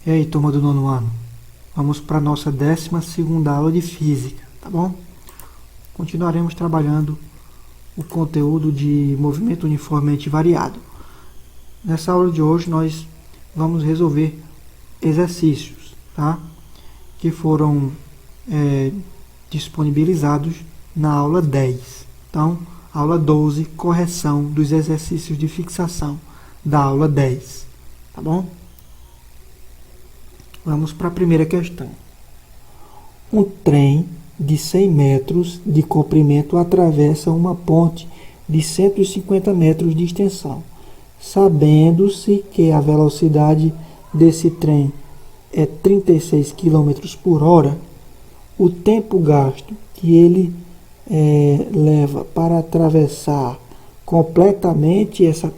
E aí, turma do nono ano? Vamos para a nossa 12ª aula de Física, tá bom? Continuaremos trabalhando o conteúdo de movimento uniformemente variado. Nessa aula de hoje nós vamos resolver exercícios, tá? Que foram disponibilizados na aula 10. Então, aula 12, correção dos exercícios de fixação da aula 10, tá bom? Vamos para a primeira questão. Um trem de 100 metros de comprimento atravessa uma ponte de 150 metros de extensão. Sabendo-se que a velocidade desse trem é 36 km por hora, o tempo gasto que ele leva para atravessar completamente essa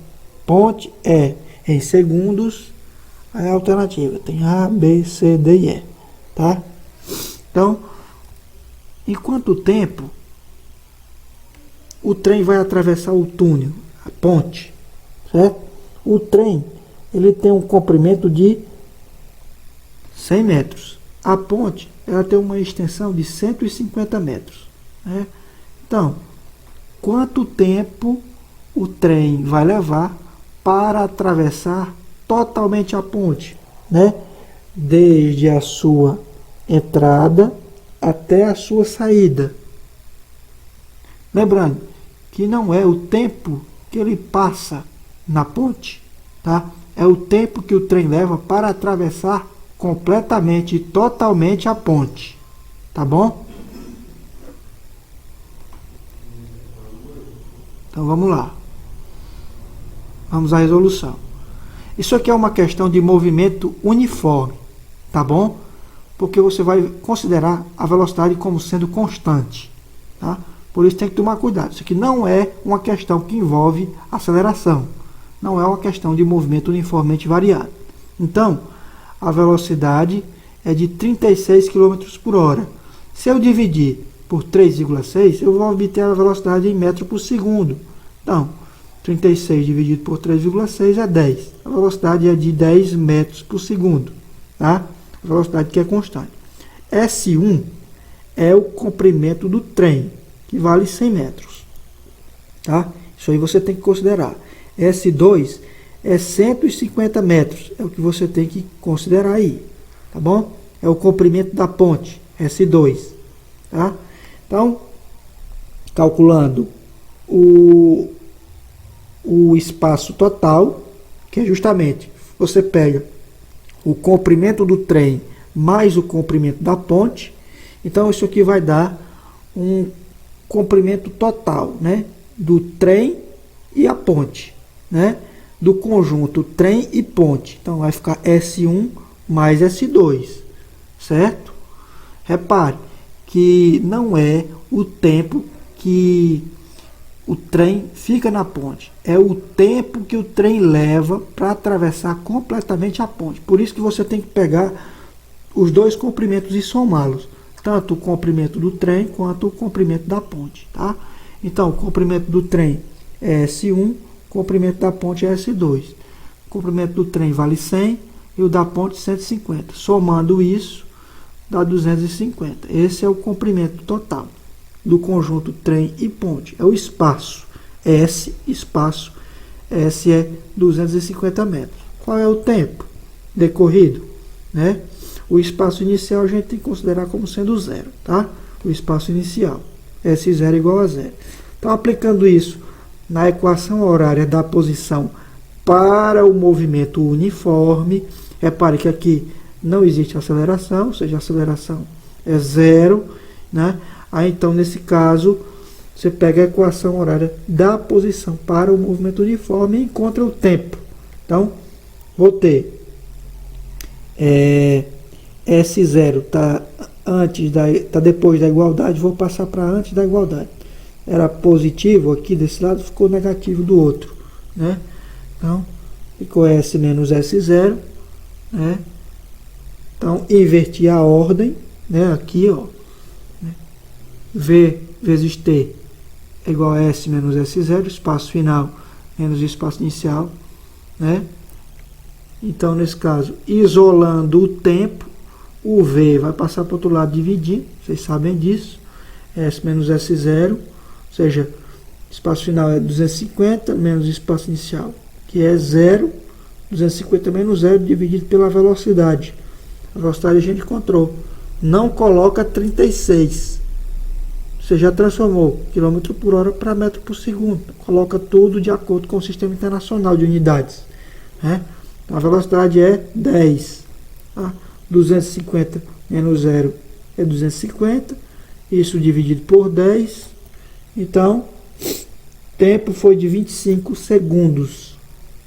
ponte é, em segundos, a alternativa. Tem A, B, C, D e E. Tá? Então, em quanto tempo o trem vai atravessar o túnel, a ponte? Certo? O trem ele tem um comprimento de 100 metros. A ponte ela tem uma extensão de 150 metros. Né? Então, quanto tempo o trem vai levar para atravessar totalmente a ponte, né? Desde a sua entrada até a sua saída. Lembrando que não é o tempo que ele passa na ponte, tá? É o tempo que o trem leva para atravessar completamente e totalmente a ponte, tá bom? Então vamos lá. Vamos à resolução. Isso aqui é uma questão de movimento uniforme, tá bom? Porque você vai considerar a velocidade como sendo constante, tá? Por isso tem que tomar cuidado. Isso aqui não é uma questão que envolve aceleração. Não é uma questão de movimento uniformemente variado. Então, a velocidade é de 36 km por hora. Se eu dividir por 3,6, eu vou obter a velocidade em metro por segundo. Então, 36 dividido por 3,6 é 10. A velocidade é de 10 metros por segundo. Tá? A velocidade que é constante. S1 é o comprimento do trem, que vale 100 metros. Tá? Isso aí você tem que considerar. S2 é 150 metros. É o que você tem que considerar aí. Tá bom? É o comprimento da ponte, S2. Tá? Então, calculando o espaço total, que é justamente, você pega o comprimento do trem mais o comprimento da ponte, então isso aqui vai dar um comprimento total, né, do trem e a ponte, né, do conjunto trem e ponte. Então vai ficar S1 mais S2, certo? Repare que não é o tempo que o trem fica na ponte, é o tempo que o trem leva para atravessar completamente a ponte. Por isso que você tem que pegar os dois comprimentos e somá-los, tanto o comprimento do trem quanto o comprimento da ponte, tá? Então, o comprimento do trem é S1, o comprimento da ponte é S2. O comprimento do trem vale 100 e o da ponte 150. Somando isso, dá 250. Esse é o comprimento total do conjunto trem e ponte. É o espaço. S, espaço. S é 250 metros. Qual é o tempo decorrido? Né? O espaço inicial a gente tem que considerar como sendo zero. Tá? O espaço inicial. S0 igual a zero. Então, aplicando isso na equação horária da posição para o movimento uniforme, repare que aqui não existe aceleração, ou seja, a aceleração é zero, né? Aí, então, nesse caso, você pega a equação horária da posição para o movimento uniforme e encontra o tempo. Então, vou ter S0 está depois da igualdade, vou passar para antes da igualdade. Era positivo aqui desse lado, ficou negativo do outro, né? Então, ficou S menos S0, né? Então, inverti a ordem, né? Aqui, ó. V vezes T é igual a S menos S0, espaço final menos espaço inicial, né? Então, nesse caso, isolando o tempo, o V vai passar para o outro lado dividindo, vocês sabem disso, S menos S0, ou seja, espaço final é 250 menos espaço inicial, que é 0, 250 menos 0 dividido pela velocidade. A velocidade a gente encontrou. Não coloca 36. Você já transformou km por hora para metro por segundo. Coloca tudo de acordo com o Sistema Internacional de Unidades. Né? Então, a velocidade é 10. Tá? 250 menos 0 é 250. Isso dividido por 10. Então, tempo foi de 25 segundos.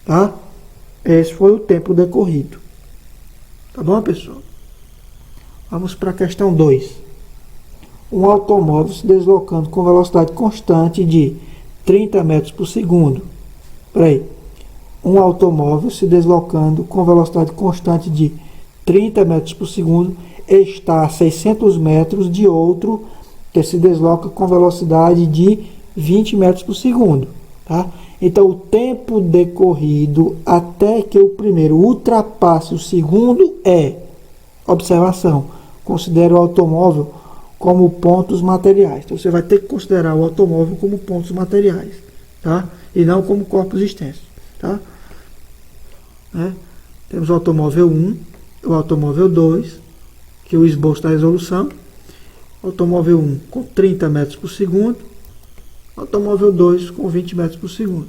Tá? Esse foi o tempo decorrido. Tá bom, pessoal? Vamos para a questão 2. Um automóvel se deslocando com velocidade constante de 30 metros por segundo. Um automóvel se deslocando com velocidade constante de 30 metros por segundo está a 600 metros de outro que se desloca com velocidade de 20 metros por segundo. Tá? Então, o tempo decorrido até que o primeiro ultrapasse o segundo é, observação, considere o automóvel como pontos materiais. Então, você vai ter que considerar o automóvel como pontos materiais, tá? E não como corpos extensos, tá? Temos o automóvel 1, o automóvel 2, que é o esboço da resolução. Automóvel 1 com 30 metros por segundo, automóvel 2 com 20 metros por segundo.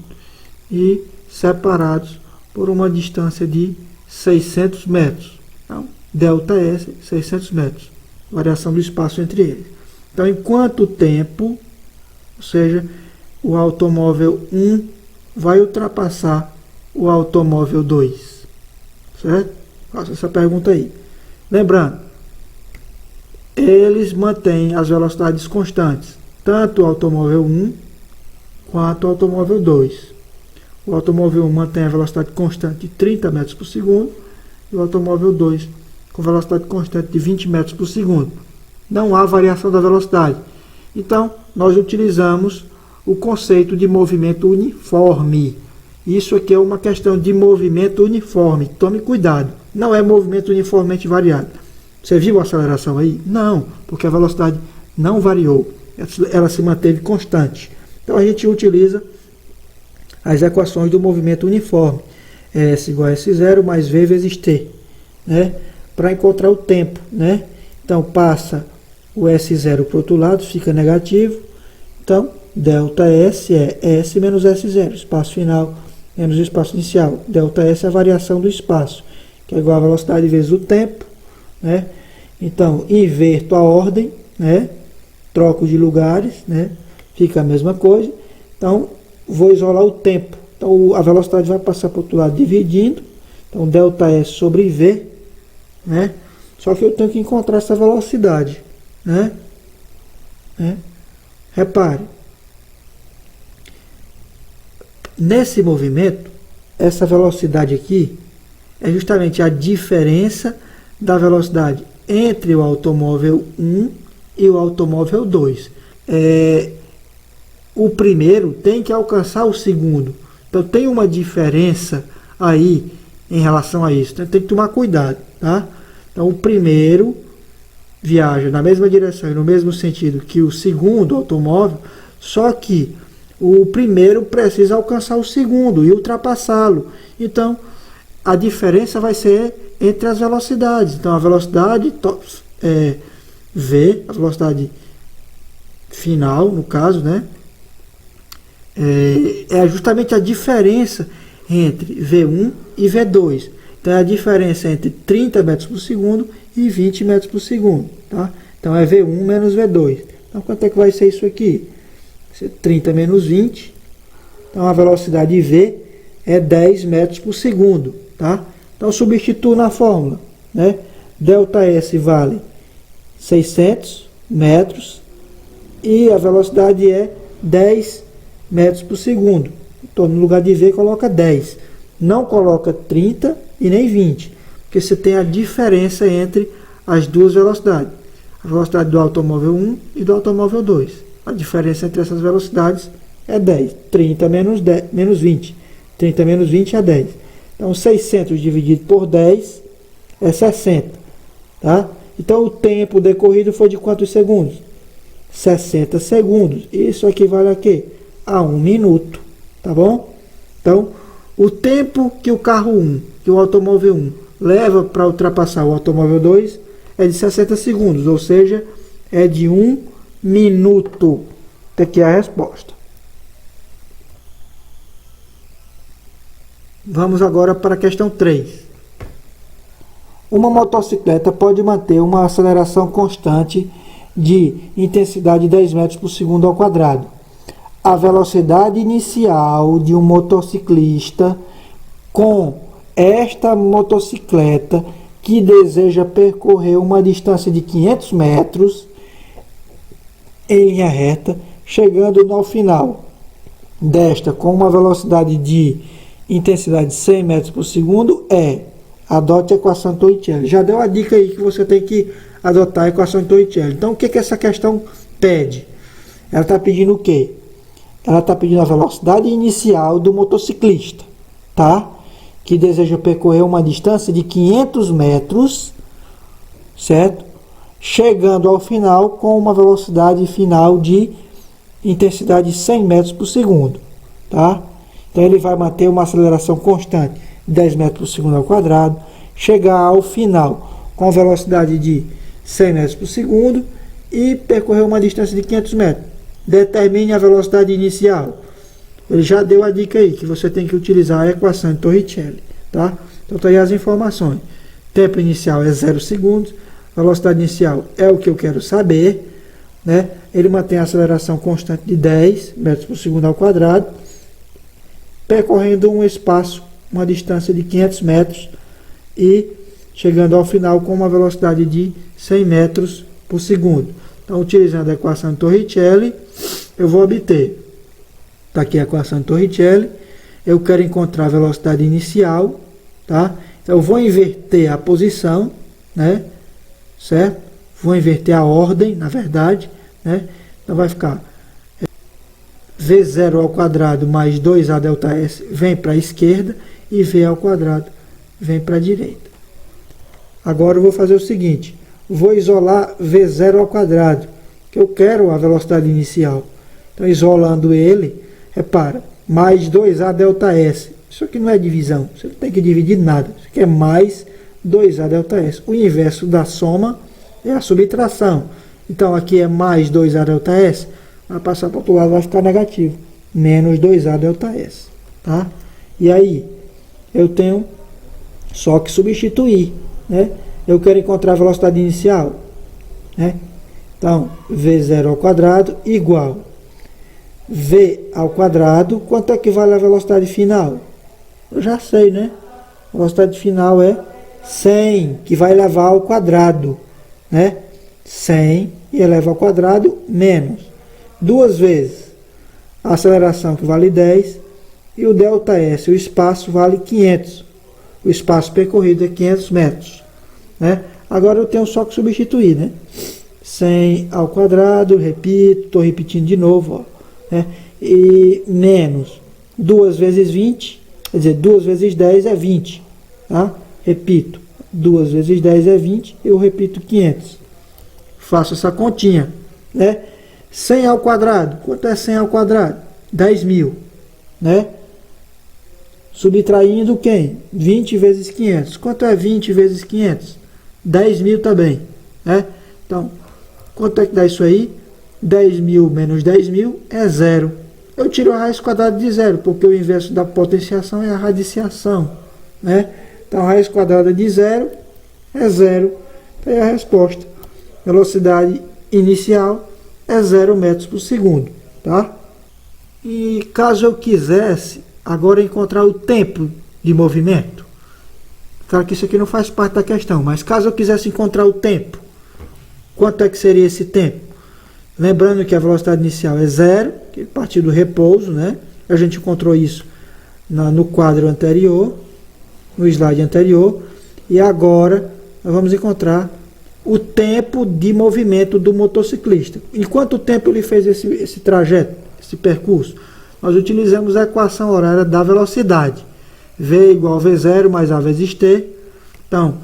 E separados por uma distância de 600 metros. Então, delta S, 600 metros. Variação do espaço entre eles. Então, em quanto tempo, ou seja, o automóvel 1 vai ultrapassar o automóvel 2? Certo? Faça essa pergunta aí. Lembrando, eles mantêm as velocidades constantes, tanto o automóvel 1 quanto o automóvel 2. O automóvel 1 mantém a velocidade constante de 30 metros por segundo e o automóvel 2 com velocidade constante de 20 metros por segundo. Não há variação da velocidade. Então, nós utilizamos o conceito de movimento uniforme. Isso aqui é uma questão de movimento uniforme. Tome cuidado. Não é movimento uniformemente variado. Você viu a aceleração aí? Não, porque a velocidade não variou. Ela se manteve constante. Então, a gente utiliza as equações do movimento uniforme. S igual a S0 mais V vezes T. Né? Para encontrar o tempo, né? Então, passa o S0 para o outro lado, fica negativo. Então, delta S é S menos S0, espaço final menos espaço inicial. Delta S é a variação do espaço, que é igual a velocidade vezes o tempo, né? Então, inverto a ordem, né? Troco de lugares, né? Fica a mesma coisa. Então, vou isolar o tempo. Então, a velocidade vai passar para o outro lado dividindo. Então, delta S sobre V, né? Só que eu tenho que encontrar essa velocidade, né? Repare, nesse movimento, essa velocidade aqui é justamente a diferença da velocidade entre o automóvel 1 e o automóvel 2. O primeiro tem que alcançar o segundo. Então tem uma diferença aí em relação a isso. Então, tem que tomar cuidado, tá? Então o primeiro viaja na mesma direção e no mesmo sentido que o segundo automóvel, só que o primeiro precisa alcançar o segundo e ultrapassá-lo. Então a diferença vai ser entre as velocidades. Então a velocidade V, a velocidade final, no caso, né? É justamente a diferença entre V1 e V2. Então é a diferença entre 30 metros por segundo e 20 metros por segundo. Tá? Então é V1 menos V2. Então quanto é que vai ser isso aqui? Vai ser 30 menos 20. Então a velocidade V é 10 metros por segundo. Tá? Então substituo na fórmula. Né? Delta S vale 600 metros e a velocidade é 10 metros por segundo. Então, no lugar de V, coloca 10. Não coloca 30 e nem 20, porque você tem a diferença entre as duas velocidades. A velocidade do automóvel 1 e do automóvel 2. A diferença entre essas velocidades é 10. 30 menos 20. 30 menos 20 é 10. Então, 600 dividido por 10 é 60. Tá? Então, o tempo decorrido foi de quantos segundos? 60 segundos. Isso equivale a quê? A 1 minuto. Tá bom? Então, o tempo que o carro 1, que o automóvel 1, leva para ultrapassar o automóvel 2 é de 60 segundos, ou seja, é de 1 minuto. Aqui é a resposta. Vamos agora para a questão 3. Uma motocicleta pode manter uma aceleração constante de intensidade 10 metros por segundo ao quadrado. A velocidade inicial de um motociclista com esta motocicleta que deseja percorrer uma distância de 500 metros em linha reta, chegando no final desta com uma velocidade de intensidade de 100 metros por segundo adote a equação Torricelli. Já deu a dica aí que você tem que adotar a equação Torricelli. Então, o que essa questão pede? Ela está pedindo o quê? Ela está pedindo a velocidade inicial do motociclista, tá? Que deseja percorrer uma distância de 500 metros, certo? Chegando ao final com uma velocidade final de intensidade de 100 metros por segundo, tá? Então, ele vai manter uma aceleração constante de 10 metros por segundo ao quadrado, chegar ao final com velocidade de 100 metros por segundo e percorrer uma distância de 500 metros. Determine a velocidade inicial. Ele já deu a dica aí, que você tem que utilizar a equação de Torricelli, tá? Então, tá aí as informações. Tempo inicial é 0 segundos, velocidade inicial é o que eu quero saber, né? Ele mantém a aceleração constante de 10 metros por segundo ao quadrado, percorrendo um espaço, uma distância de 500 metros e chegando ao final com uma velocidade de 100 metros por segundo. Então, utilizando a equação de Torricelli, eu vou obter, está aqui a equação de Torricelli, eu quero encontrar a velocidade inicial, tá? Então, eu vou inverter a posição, né? Certo? Vou inverter a ordem, na verdade, né? Então, vai ficar V0 ao quadrado mais 2A delta S vem para a esquerda e V ao quadrado vem para a direita. Agora eu vou fazer o seguinte, vou isolar V0 ao quadrado, que eu quero a velocidade inicial. Então, isolando ele, repara, mais 2A delta S. Isso aqui não é divisão, você não tem que dividir nada. Isso aqui é mais 2A delta S. O inverso da soma é a subtração. Então, aqui é mais 2A delta S, vai passar para o outro lado, vai ficar negativo. Menos 2A delta S. Tá? E aí, eu tenho só que substituir, né? Eu quero encontrar a velocidade inicial, né? Então, V0 ao quadrado igual V ao quadrado. Quanto é que vale a velocidade final? Eu já sei, né? A velocidade final é 100, que vai elevar ao quadrado, né? 100 e eleva ao quadrado menos 2 vezes a aceleração, que vale 10, e o delta S, o espaço, vale 500. O espaço percorrido é 500 metros. Né? Agora eu tenho só que substituir, né? 100 ao quadrado, repito, estou repetindo de novo, ó, né? E menos 2 vezes 20, quer dizer, 2 vezes 10 é 20, tá? Repito, 2 vezes 10 é 20, eu repito 500. Faço essa continha, né? 100 ao quadrado, quanto é 100 ao quadrado? 10.000, né? Subtraindo quem? 20 vezes 500. Quanto é 20 vezes 500? 10.000 também, né? Então, quanto é que dá isso aí? 10.000 menos 10.000 é 0. Eu tiro a raiz quadrada de 0, porque o inverso da potenciação é a radiciação, né? Então, a raiz quadrada de 0 é 0. Então, é a resposta. Velocidade inicial é 0 metros por segundo, tá? E caso eu quisesse agora encontrar o tempo de movimento, claro que isso aqui não faz parte da questão, mas caso eu quisesse encontrar o tempo, quanto é que seria esse tempo? Lembrando que a velocidade inicial é 0, que é a partir do repouso, né? A gente encontrou isso no quadro anterior, no slide anterior, e agora nós vamos encontrar o tempo de movimento do motociclista. Em quanto tempo ele fez esse trajeto, esse percurso? Nós utilizamos a equação horária da velocidade, V igual a V0 mais A vezes T. Então,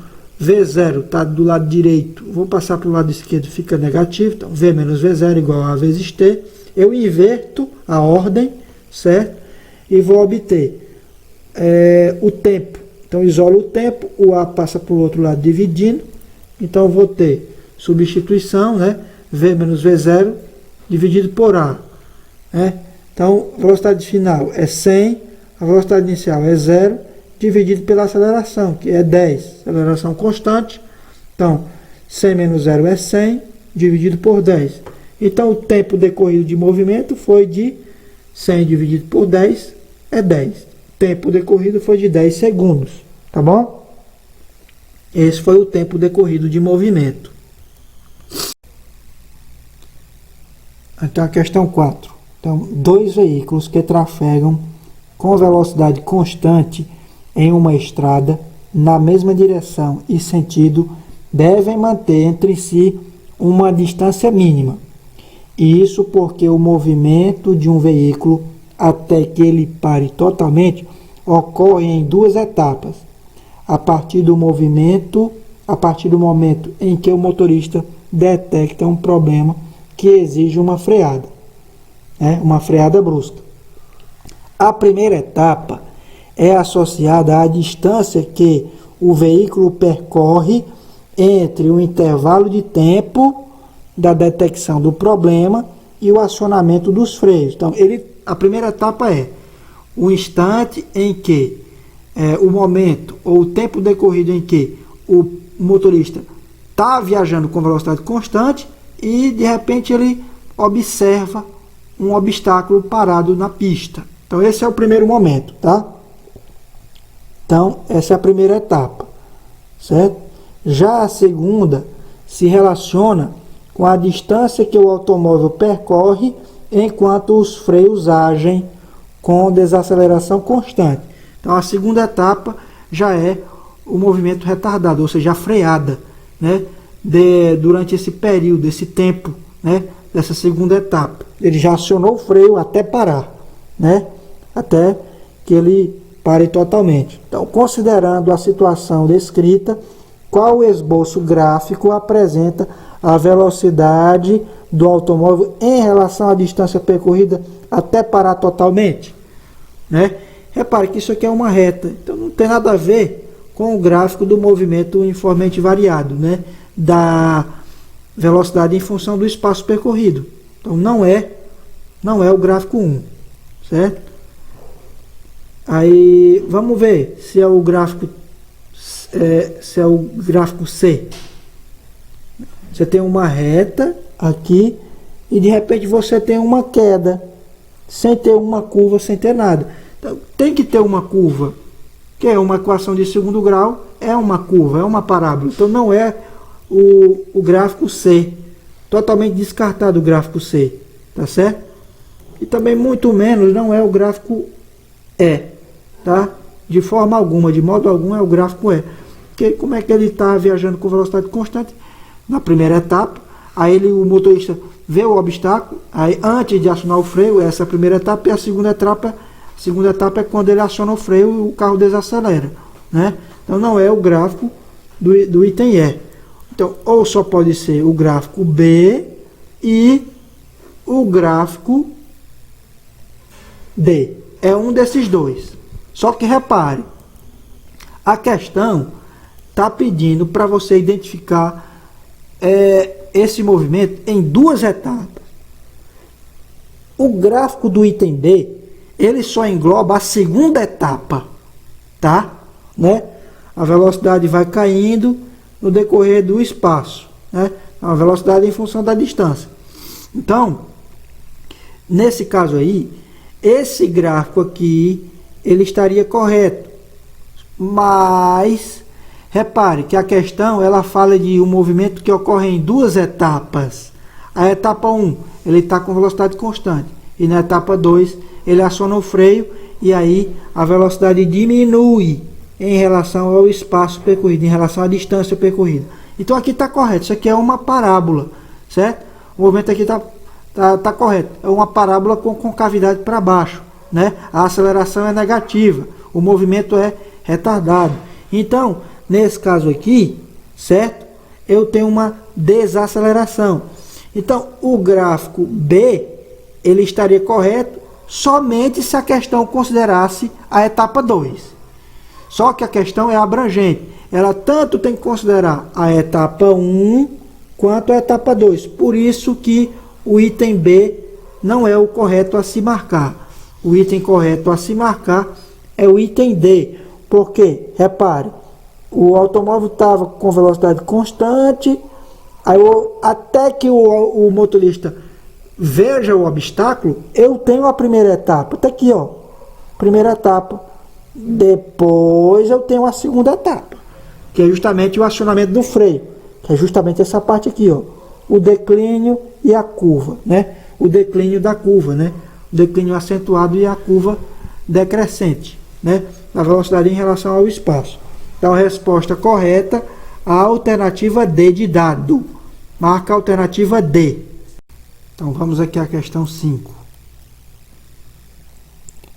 V0 está do lado direito, vou passar para o lado esquerdo, fica negativo. Então, V menos V0 igual a A vezes T. Eu inverto a ordem, certo? E vou obter o tempo. Então, isolo o tempo, o A passa para o outro lado dividindo. Então, eu vou ter substituição, né? V menos V0 dividido por A. Né? Então, a velocidade final é 100, a velocidade inicial é 0, dividido pela aceleração, que é 10, aceleração constante. Então, 100 menos 0 é 100, dividido por 10. Então, o tempo decorrido de movimento foi de 100 dividido por 10, é 10. O tempo decorrido foi de 10 segundos, tá bom? Esse foi o tempo decorrido de movimento. Então, a questão 4. Então, dois veículos que trafegam com velocidade constante em uma estrada na mesma direção e sentido devem manter entre si uma distância mínima. Isso porque o movimento de um veículo até que ele pare totalmente ocorre em duas etapas. A partir do momento em que o motorista detecta um problema que exige uma freada, uma freada brusca. A primeira etapa é associada à distância que o veículo percorre entre o intervalo de tempo da detecção do problema e o acionamento dos freios. Então, a primeira etapa é o instante em que, o momento ou o tempo decorrido em que o motorista está viajando com velocidade constante e, de repente, ele observa um obstáculo parado na pista. Então, esse é o primeiro momento, tá? Então, essa é a primeira etapa, certo? Já a segunda se relaciona com a distância que o automóvel percorre enquanto os freios agem com desaceleração constante. Então, a segunda etapa já é o movimento retardado, ou seja, a freada, né? Durante esse período, esse tempo, né? Dessa segunda etapa. Ele já acionou o freio até parar, né? Até que ele pare totalmente. Então, considerando a situação descrita, qual esboço gráfico apresenta a velocidade do automóvel em relação à distância percorrida até parar totalmente? Né? Repare que isso aqui é uma reta, então não tem nada a ver com o gráfico do movimento uniformemente variado, né? Da velocidade em função do espaço percorrido. Então não é o gráfico 1, certo? Aí vamos ver se é o gráfico C. Você tem uma reta aqui e de repente você tem uma queda, sem ter uma curva, sem ter nada. Então, tem que ter uma curva, que é uma equação de segundo grau, é uma curva, é uma parábola. Então não é o gráfico C, totalmente descartado o gráfico C, tá certo? E também muito menos não é o gráfico E, tá? De forma alguma, de modo algum é o gráfico E. Porque como é que ele está viajando com velocidade constante? Na primeira etapa, aí o motorista vê o obstáculo, aí antes de acionar o freio, essa é a primeira etapa, e a segunda etapa é quando ele aciona o freio e o carro desacelera, né? Então não é o gráfico do item E. Então, ou só pode ser o gráfico B e o gráfico D. É um desses dois. Só que repare, a questão está pedindo para você identificar esse movimento em duas etapas. O gráfico do item D, ele só engloba a segunda etapa, tá? Né? A velocidade vai caindo no decorrer do espaço, né? A velocidade em função da distância. Então, nesse caso aí, esse gráfico aqui, ele estaria correto. Mas, repare que a questão, ela fala de um movimento que ocorre em duas etapas. A etapa 1, ele está com velocidade constante. E na etapa 2, ele aciona o freio e aí a velocidade diminui em relação ao espaço percorrido, em relação à distância percorrida. Então aqui está correto, isso aqui é uma parábola, certo? O movimento aqui está correto, é uma parábola com concavidade para baixo, né? A aceleração é negativa, o movimento é retardado. Então, nesse caso aqui, certo? Eu tenho uma desaceleração. Então, o gráfico B, ele estaria correto somente se a questão considerasse a etapa 2. Só que a questão é abrangente. Ela tanto tem que considerar a etapa 1 quanto a etapa 2. Por isso que o item B não é o correto a se marcar. O item correto a se marcar é o item D. Porque, repare, o automóvel estava com velocidade constante, aí até que o motorista veja o obstáculo, eu tenho a primeira etapa. Até aqui, ó. Primeira etapa. Depois eu tenho a segunda etapa, que é justamente o acionamento do freio, que é justamente essa parte aqui, ó, o declínio e a curva, né? O declínio da curva, né? O declínio acentuado e a curva decrescente, né? Da velocidade em relação ao espaço. Então, a resposta correta, a alternativa D de dado. Marca a alternativa D. Então, vamos aqui à questão 5.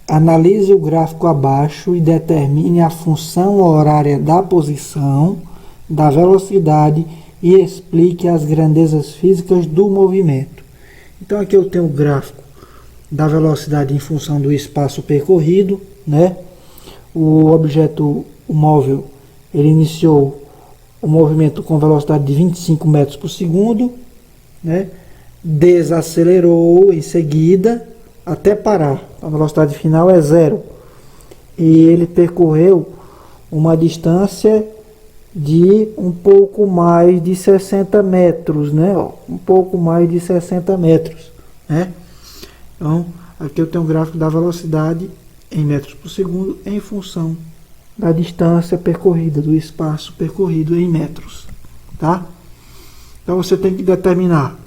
Analise o gráfico abaixo e determine a função horária da posição, da velocidade e explique as grandezas físicas do movimento. Então aqui eu tenho o gráfico da velocidade em função do espaço percorrido, né? O objeto, o móvel, ele iniciou o movimento com velocidade de 25 metros por segundo, né? Desacelerou em seguida até parar. A velocidade final é 0. E ele percorreu uma distância de um pouco mais de 60 metros, né? Um pouco mais de 60 metros, né? Então, aqui eu tenho um gráfico da velocidade em metros por segundo em função da distância percorrida, do espaço percorrido em metros, tá? Então, você tem que determinar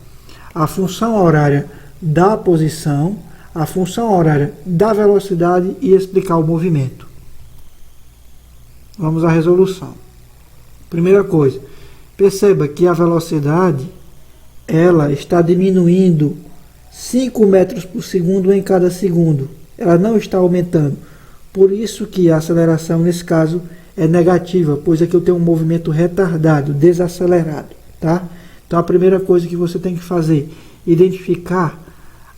a função horária da posição, a função horária da velocidade e explicar o movimento. Vamos à resolução. Primeira coisa, perceba que a velocidade ela está diminuindo 5 metros por segundo em cada segundo. Ela não está aumentando. Por isso que a aceleração nesse caso é negativa, pois aqui eu tenho um movimento retardado, desacelerado, tá? Então a primeira coisa que você tem que fazer é identificar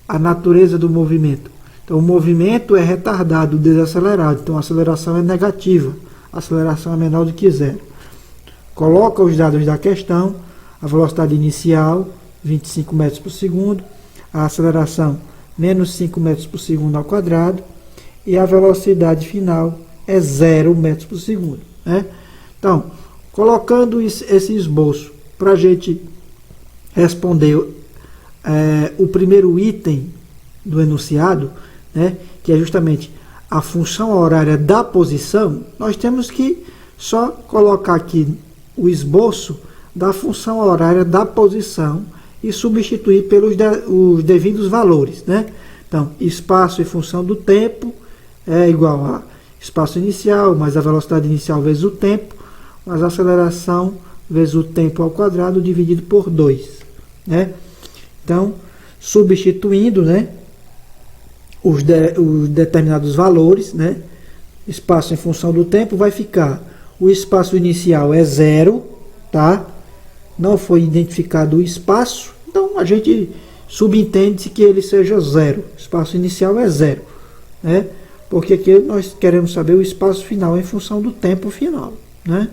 a natureza do movimento. Então o movimento é retardado, desacelerado. Então a aceleração é negativa. A aceleração é menor do que 0. Coloca os dados da questão. A velocidade inicial, 25 metros por segundo. A aceleração, menos 5 metros por segundo ao quadrado. E a velocidade final é 0 metros por segundo, né? Então, colocando esse esboço para a gente responder o primeiro item do enunciado, né, que é justamente a função horária da posição, nós temos que só colocar aqui o esboço da função horária da posição e substituir pelos os devidos valores, né? Então, espaço em função do tempo é igual a espaço inicial mais a velocidade inicial vezes o tempo, mais a aceleração vezes o tempo ao quadrado dividido por 2, né? Então, substituindo, né, os determinados valores, né, espaço em função do tempo, vai ficar o espaço inicial é 0, tá? Não foi identificado o espaço, então a gente subentende que ele seja 0. O espaço inicial é 0, né? Porque aqui nós queremos saber o espaço final em função do tempo final, né?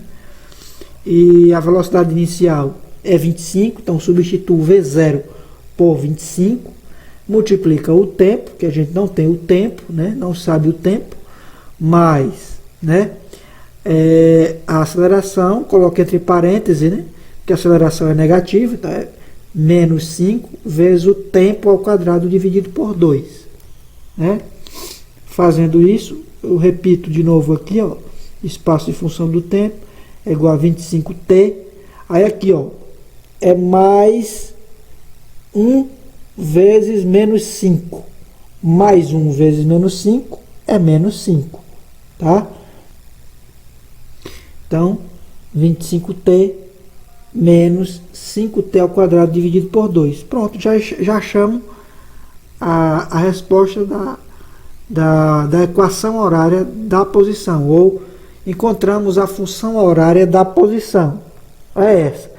E a velocidade inicial é 25, então substituo V0 por 25, multiplica o tempo, que a gente não tem o tempo, né? Não sabe o tempo, mais, né? A aceleração, coloca entre parênteses, né? Que a aceleração é negativa, então é menos 5 vezes o tempo ao quadrado dividido por 2, né? Fazendo isso, eu repito de novo aqui, ó, espaço em função do tempo é igual a 25t. Aí aqui, ó, é mais 1 vezes menos 5. Mais 1 vezes menos 5 é menos 5, tá? Então, 25t menos 5t ao quadrado dividido por 2. Pronto, já achamos a resposta da equação horária da posição, ou encontramos a função horária da posição. É essa.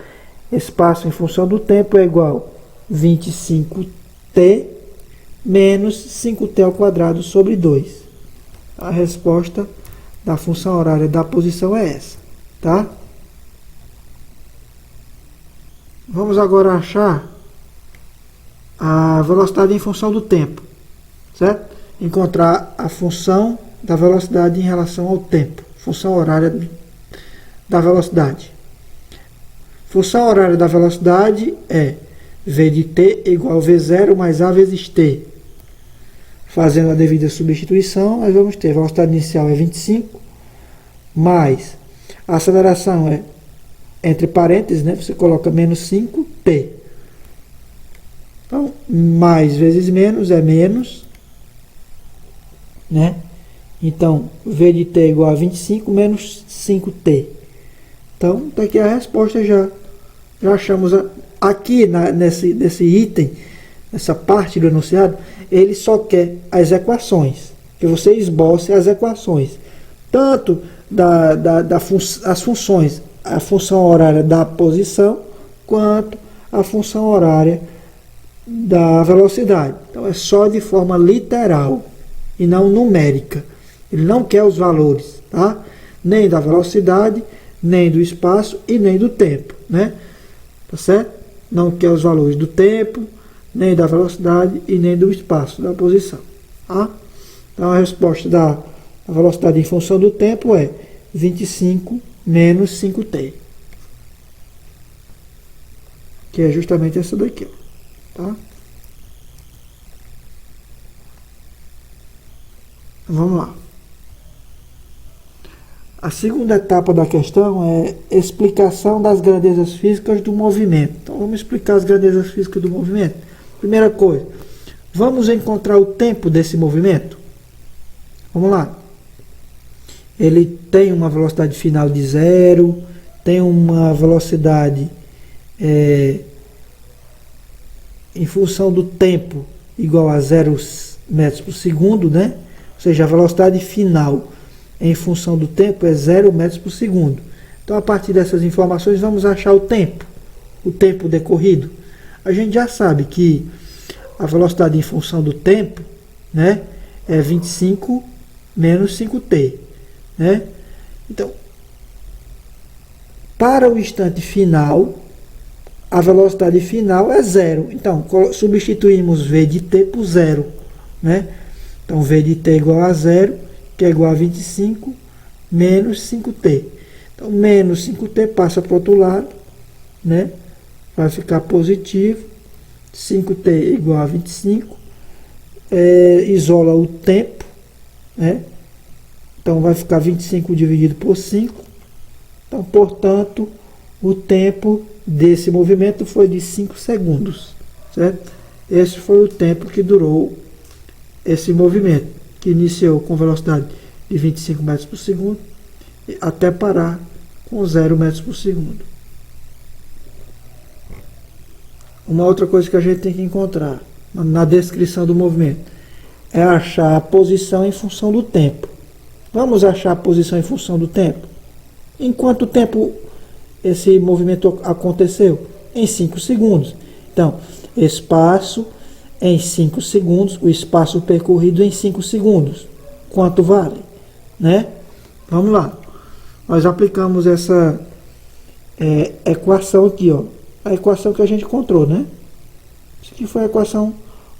Espaço em função do tempo é igual a 25t menos 5t ao quadrado sobre 2. A resposta da função horária da posição é essa, tá? Vamos agora achar a velocidade em função do tempo, certo? Encontrar a função da velocidade em relação ao tempo, função horária da velocidade. Função horária da velocidade é v de t igual a v0 mais a vezes t. Fazendo a devida substituição, nós vamos ter a velocidade inicial é 25, mais a aceleração é, entre parênteses, né, você coloca menos 5t. Então, mais vezes menos é menos, né? Então, v de t igual a 25 menos 5t. Então, está aqui a resposta já. Já achamos aqui nesse item, nessa parte do enunciado, ele só quer as equações. Que você esboce as equações. Tanto as funções, a função horária da posição, quanto a função horária da velocidade. Então, é só de forma literal e não numérica. Ele não quer os valores, tá? Nem da velocidade, nem do espaço e nem do tempo, né? Tá certo? Não quer os valores do tempo, nem da velocidade e nem do espaço, da posição, tá? Então, a resposta da velocidade em função do tempo é 25 menos 5t. Que é justamente essa daqui, ó, tá? Vamos lá. A segunda etapa da questão é explicação das grandezas físicas do movimento. Então, vamos explicar as grandezas físicas do movimento. Primeira coisa, vamos encontrar o tempo desse movimento? Vamos lá. Ele tem uma velocidade final de 0, tem uma velocidade em função do tempo igual a 0 metros por segundo, né? Ou seja, a velocidade final em função do tempo é 0 metros por segundo. Então, a partir dessas informações, vamos achar o tempo decorrido. A gente já sabe que a velocidade em função do tempo, né, é 25 menos 5t. Né? Então, para o instante final, a velocidade final é 0. Então, substituímos v de t por 0. Né? Então, v de t igual a 0, que é igual a 25 menos 5t. Então, menos 5t passa para o outro lado, né? Vai ficar positivo. 5t igual a 25. Isola o tempo, né? Então, vai ficar 25 dividido por 5. Então, portanto, o tempo desse movimento foi de 5 segundos. Certo? Esse foi o tempo que durou esse movimento, que iniciou com velocidade de 25 metros por segundo até parar com 0 metros por segundo. Uma outra coisa que a gente tem que encontrar na descrição do movimento é achar a posição em função do tempo. Vamos achar a posição em função do tempo? Em quanto tempo esse movimento aconteceu? Em 5 segundos. Então, espaço em 5 segundos, o espaço percorrido em 5 segundos. Quanto vale? Né? Vamos lá. Nós aplicamos essa equação aqui, ó. A equação que a gente encontrou, né? Isso aqui foi a equação,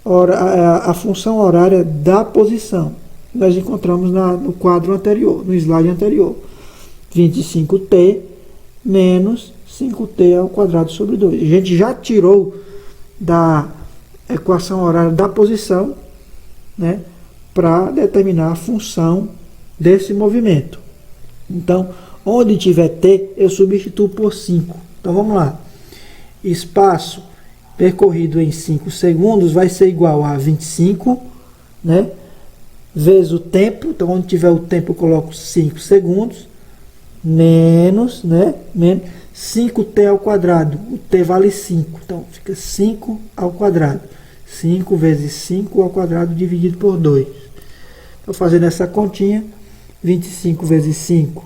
a função horária da posição. Nós encontramos no quadro anterior, no slide anterior. 25t menos 5t ao quadrado sobre 2. A gente já tirou da equação horária da posição, né, para determinar a função desse movimento. Então, onde tiver t, eu substituo por 5. Então, vamos lá. Espaço percorrido em 5 segundos vai ser igual a 25, né, vezes o tempo. Então, onde tiver o tempo, eu coloco 5 segundos, menos, né, menos 5t ao quadrado. O t vale 5, então fica 5 ao quadrado. 5 vezes 5 ao quadrado dividido por 2. Estou fazendo essa continha. 25 vezes 5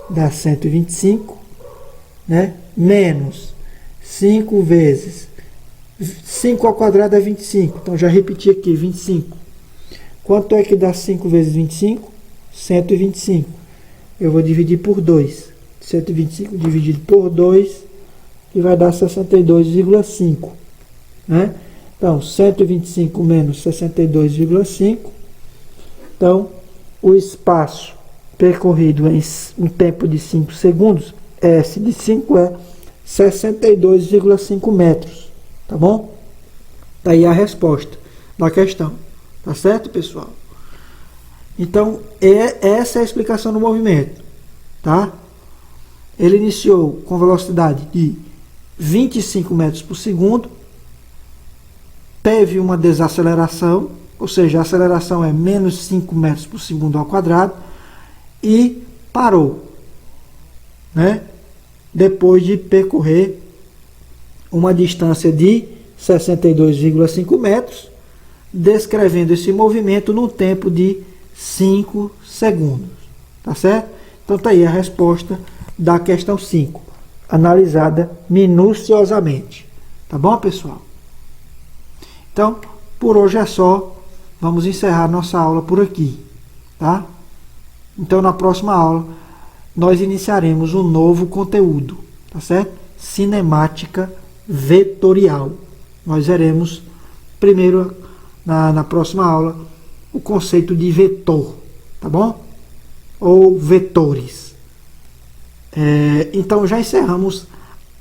dá 125, né? Menos 5 vezes 5 ao quadrado é 25. Então já repeti aqui, 25. Quanto é que dá 5 vezes 25? 125. Eu vou dividir por 2. 125 dividido por 2, que vai dar 62,5. Né? Então, 125 menos 62,5. Então, o espaço percorrido em um tempo de 5 segundos, S de 5 é 62,5 metros. Tá bom? Daí a resposta da questão. Tá certo, pessoal? Então, essa é a explicação do movimento. Tá? Ele iniciou com velocidade de 25 metros por segundo, teve uma desaceleração, ou seja, a aceleração é menos 5 metros por segundo ao quadrado, e parou, né? Depois de percorrer uma distância de 62,5 metros, descrevendo esse movimento no tempo de 5 segundos. Tá certo? Então tá aí a resposta da questão 5, analisada minuciosamente. Tá bom, pessoal? Então, por hoje é só. Vamos encerrar nossa aula por aqui, tá? Então, na próxima aula, nós iniciaremos um novo conteúdo, tá certo? Cinemática vetorial. Nós veremos primeiro, na próxima aula, o conceito de vetor, tá bom? Ou vetores. Então, já encerramos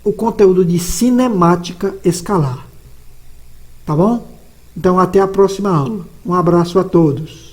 o conteúdo de cinemática escalar, tá bom? Então, até a próxima aula. Um abraço a todos.